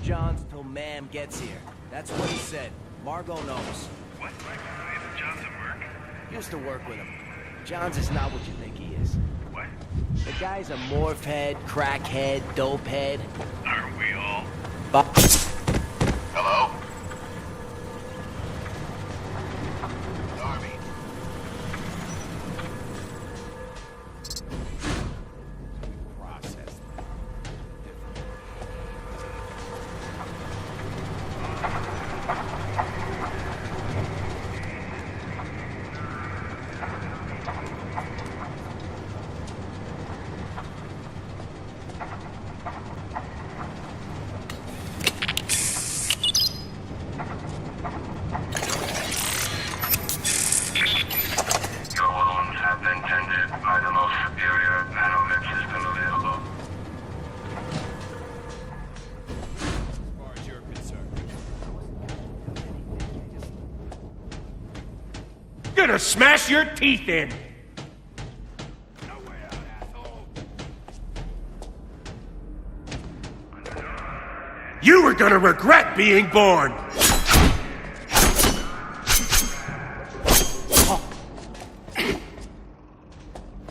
Johns till Ma'am gets here. That's what he said. Margot knows. What? Isn't John's a merc? Used to work with him. Johns is not what you think he is. What? The guy's a morph head, crackhead, dope head. Aren't we all? Hello? Process. Your wounds have been tended by the most superior nanomed system available. As far as you're concerned. Gonna smash your teeth in! You were gonna regret being born!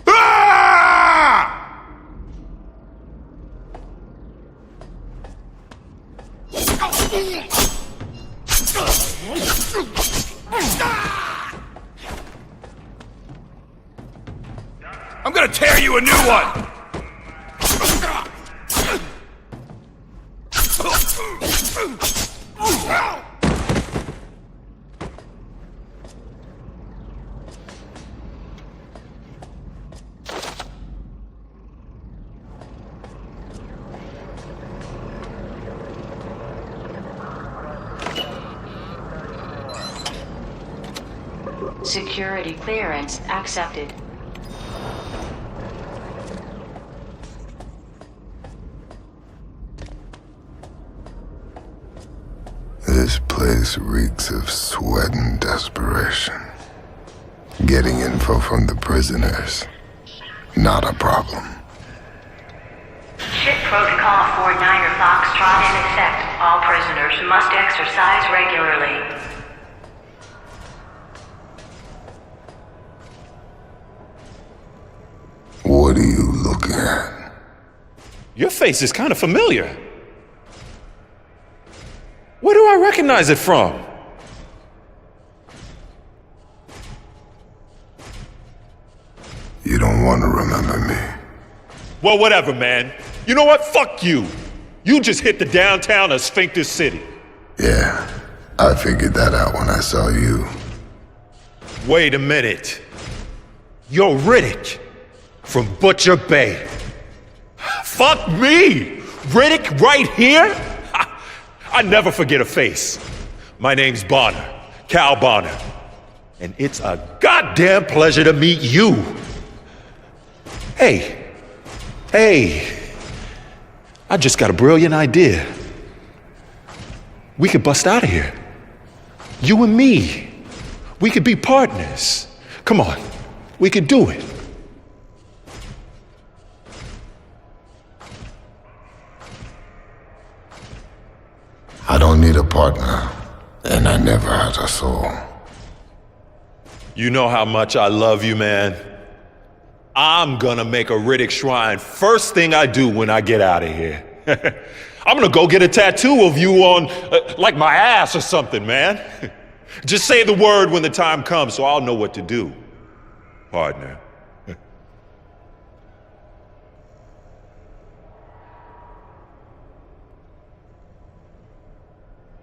Ah! I'm gonna tear you a new one! Security clearance accepted. This place reeks of sweat and desperation. Getting info from the prisoners, not a problem. Ship protocol 49er Foxtrot in effect. All prisoners must exercise regularly. What are you looking at? Your face is kind of familiar. Where do I recognize it from? You don't want to remember me. Well, whatever, man. You know what? Fuck you. You just hit the downtown of Sphincter City. Yeah, I figured that out when I saw you. Wait a minute. You're Riddick from Butcher Bay. Fuck me! Riddick right here? I never forget a face. My name's Bonner, Cal Bonner. And it's a goddamn pleasure to meet you. Hey, I just got a brilliant idea. We could bust out of here. You and me. We could be partners. Come on, we could do it. I don't need a partner, and I never had a soul. You know how much I love you, man. I'm gonna make a Riddick shrine first thing I do when I get out of here. I'm gonna go get a tattoo of you on, like my ass or something, man. Just say the word when the time comes so I'll know what to do, partner.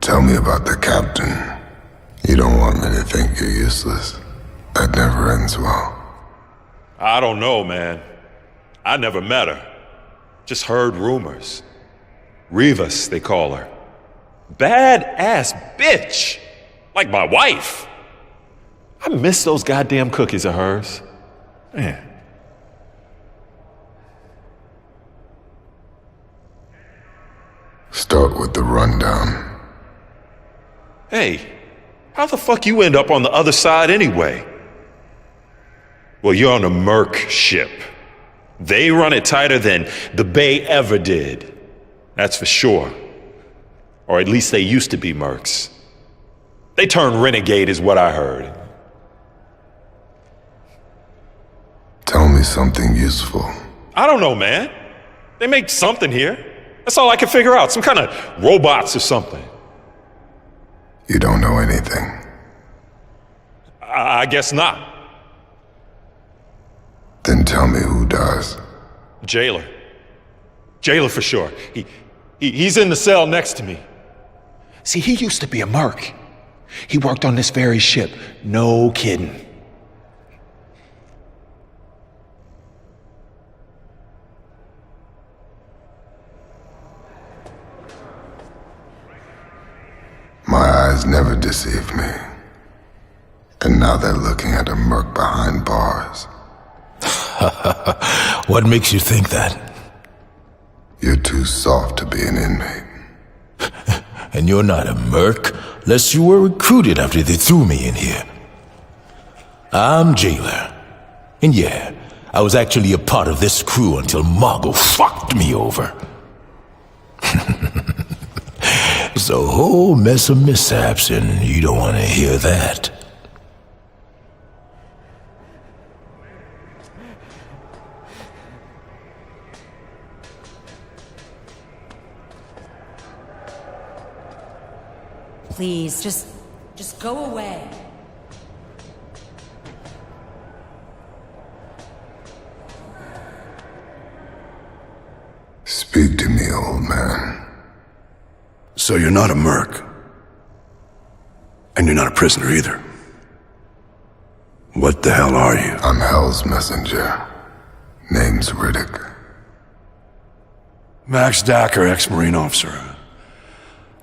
Tell me about the captain. You don't want me to think you're useless. That never ends well. I don't know, man. I never met her. Just heard rumors. Rivas, they call her. Bad-ass bitch. Like my wife. I miss those goddamn cookies of hers. Man. Start with the rundown. Hey, how the fuck you end up on the other side anyway? Well, you're on a Merc ship. They run it tighter than the Bay ever did. That's for sure. Or at least they used to be mercs. They turned renegade is what I heard. Tell me something useful. I don't know, man. They make something here. That's all I can figure out. Some kind of robots or something. You don't know anything. I guess not. Then tell me who does. Jailer. Jailer for sure. He's in the cell next to me. See, he used to be a merc. He worked on this very ship. No kidding. My eyes never deceived me. And now they're looking at a merc behind bars. What makes you think that? You're too soft to be an inmate. And you're not a merc, lest you were recruited after they threw me in here. I'm Jailer. And yeah, I was actually a part of this crew until Margot fucked me over. It's a whole mess of mishaps, and you don't want to hear that. Please, just go away. Speak to me, old man. So you're not a merc. And you're not a prisoner either. What the hell are you? I'm Hell's messenger. Name's Riddick. Max Dacker, ex-Marine officer.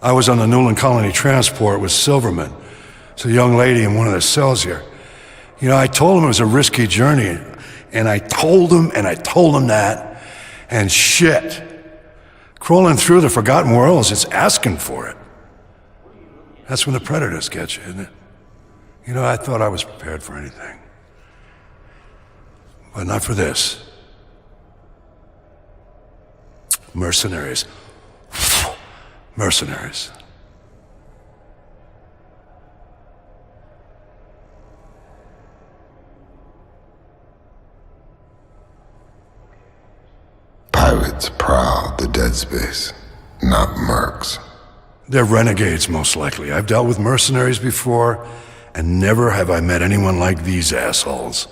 I was on the Newland Colony transport with Silverman. It's a young lady in one of the cells here. You know, I told him it was a risky journey, and I told him that, and shit. Crawling through the Forgotten Worlds, it's asking for it. That's when the predators get you, isn't it? You know, I thought I was prepared for anything. But not for this. Mercenaries. Mercenaries. Pirates prowl the dead space, not mercs. They're renegades, most likely. I've dealt with mercenaries before, and never have I met anyone like these assholes.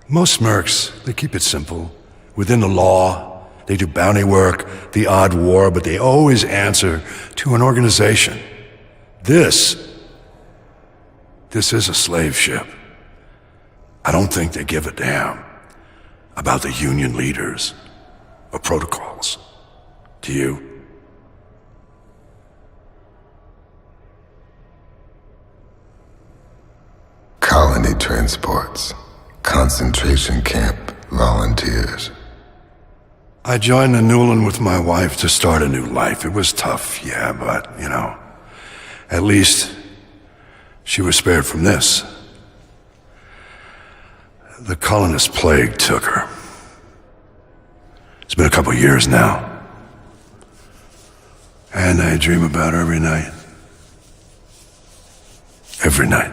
Most mercs, they keep it simple. Within the law, they do bounty work, the odd war, but they always answer to an organization. This is a slave ship. I don't think they give a damn about the union leaders or protocols. Do you? Colony transports, concentration camp volunteers. I joined the Newland with my wife to start a new life. It was tough, yeah, but, you know, at least she was spared from this. The colonist plague took her. It's been a couple years now. And I dream about her every night. Every night.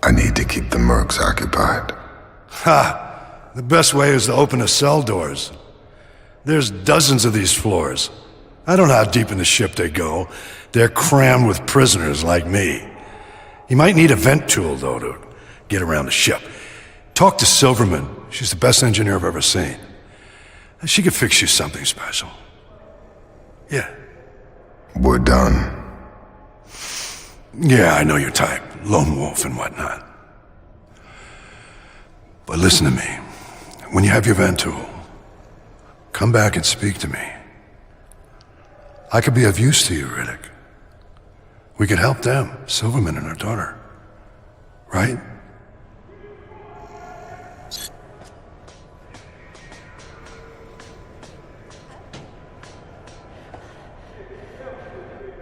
I need to keep the mercs occupied. Ha! The best way is to open the cell doors. There's dozens of these floors. I don't know how deep in the ship they go. They're crammed with prisoners like me. You might need a vent tool, though, to get around the ship. Talk to Silverman. She's the best engineer I've ever seen. She could fix you something special. Yeah. We're done. Yeah, I know your type. Lone wolf and whatnot. But listen to me. When you have your vent tool, come back and speak to me. I could be of use to you, Riddick. We could help them, Silverman and her daughter. Right?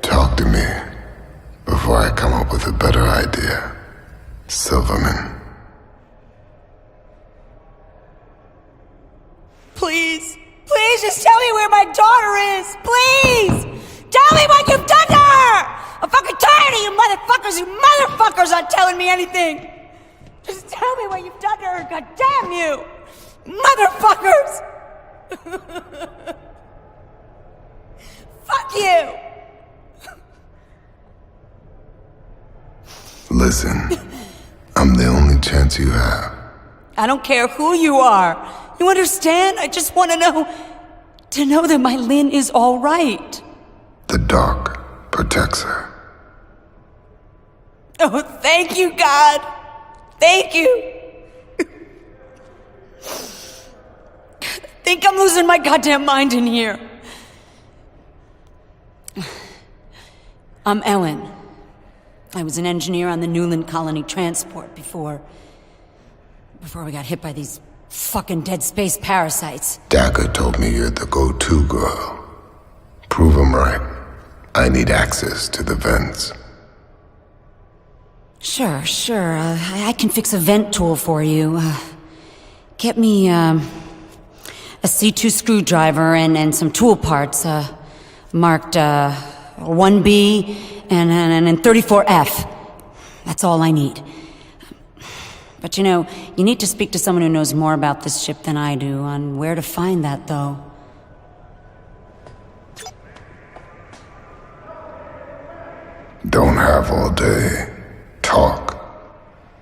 Talk to me before I come up with a better idea, Silverman. Please, please Please, just tell me where my daughter is! Please! Tell me what you've done to her! I'm fucking tired of you motherfuckers! You motherfuckers aren't telling me anything! Just tell me what you've done to her, god damn you! Motherfuckers! Fuck you! Listen, I'm the only chance you have. I don't care who you are. You understand? I just want to know that my Lynn is all right. The dark protects her. Oh, thank you, God. Thank you. I think I'm losing my goddamn mind in here. I'm Ellen. I was an engineer on the Newland Colony Transport before we got hit by these fucking dead space parasites. Dagger told me you're the go-to girl. Prove him right. I need access to the vents. Sure. I can fix a vent tool for you. Get me, a C2 screwdriver and some tool parts, marked, 1B and 34F. That's all I need. But you know, you need to speak to someone who knows more about this ship than I do on where to find that, though. Don't have all day. Talk.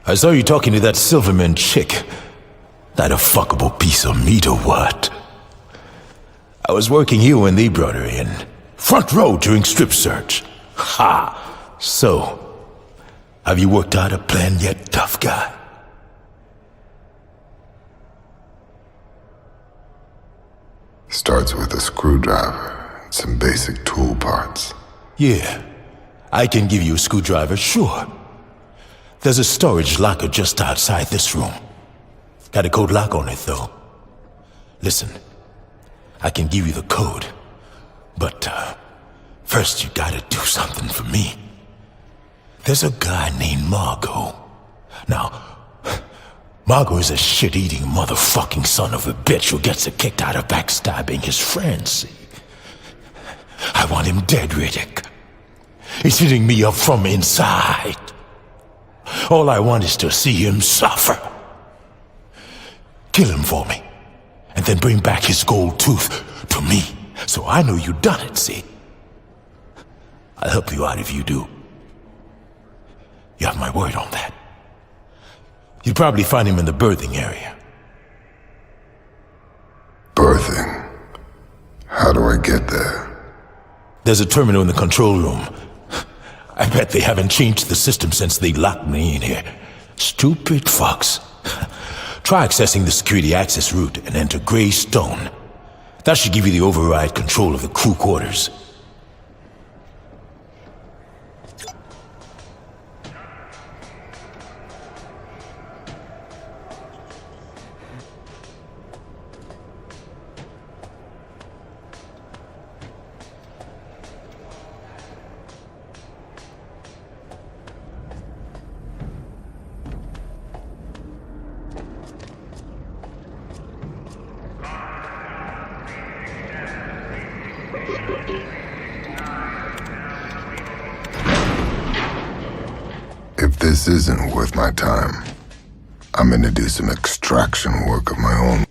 I saw you talking to that Silverman chick. That a fuckable piece of meat or what? I was working here when they brought her in. Front row during strip search. Ha! So, have you worked out a plan yet, tough guy? Starts with a screwdriver and some basic tool parts. Yeah, I can give you a screwdriver, sure. There's a storage locker just outside this room. Got a code lock on it, though. Listen, I can give you the code, but first you gotta do something for me. There's a guy named Margot. Now, Margot is a shit-eating motherfucking son of a bitch who gets a kick out of backstabbing his friends, see? I want him dead, Riddick. He's hitting me up from inside. All I want is to see him suffer. Kill him for me, and then bring back his gold tooth to me, so I know you done it, see? I'll help you out if you do. You have my word on that. You'd probably find him in the berthing area. Berthing? How do I get there? There's a terminal in the control room. I bet they haven't changed the system since they locked me in here. Stupid fucks. Try accessing the security access route and enter Gray Stone. That should give you the override control of the crew quarters. If this isn't worth my time, I'm gonna do some extraction work of my own.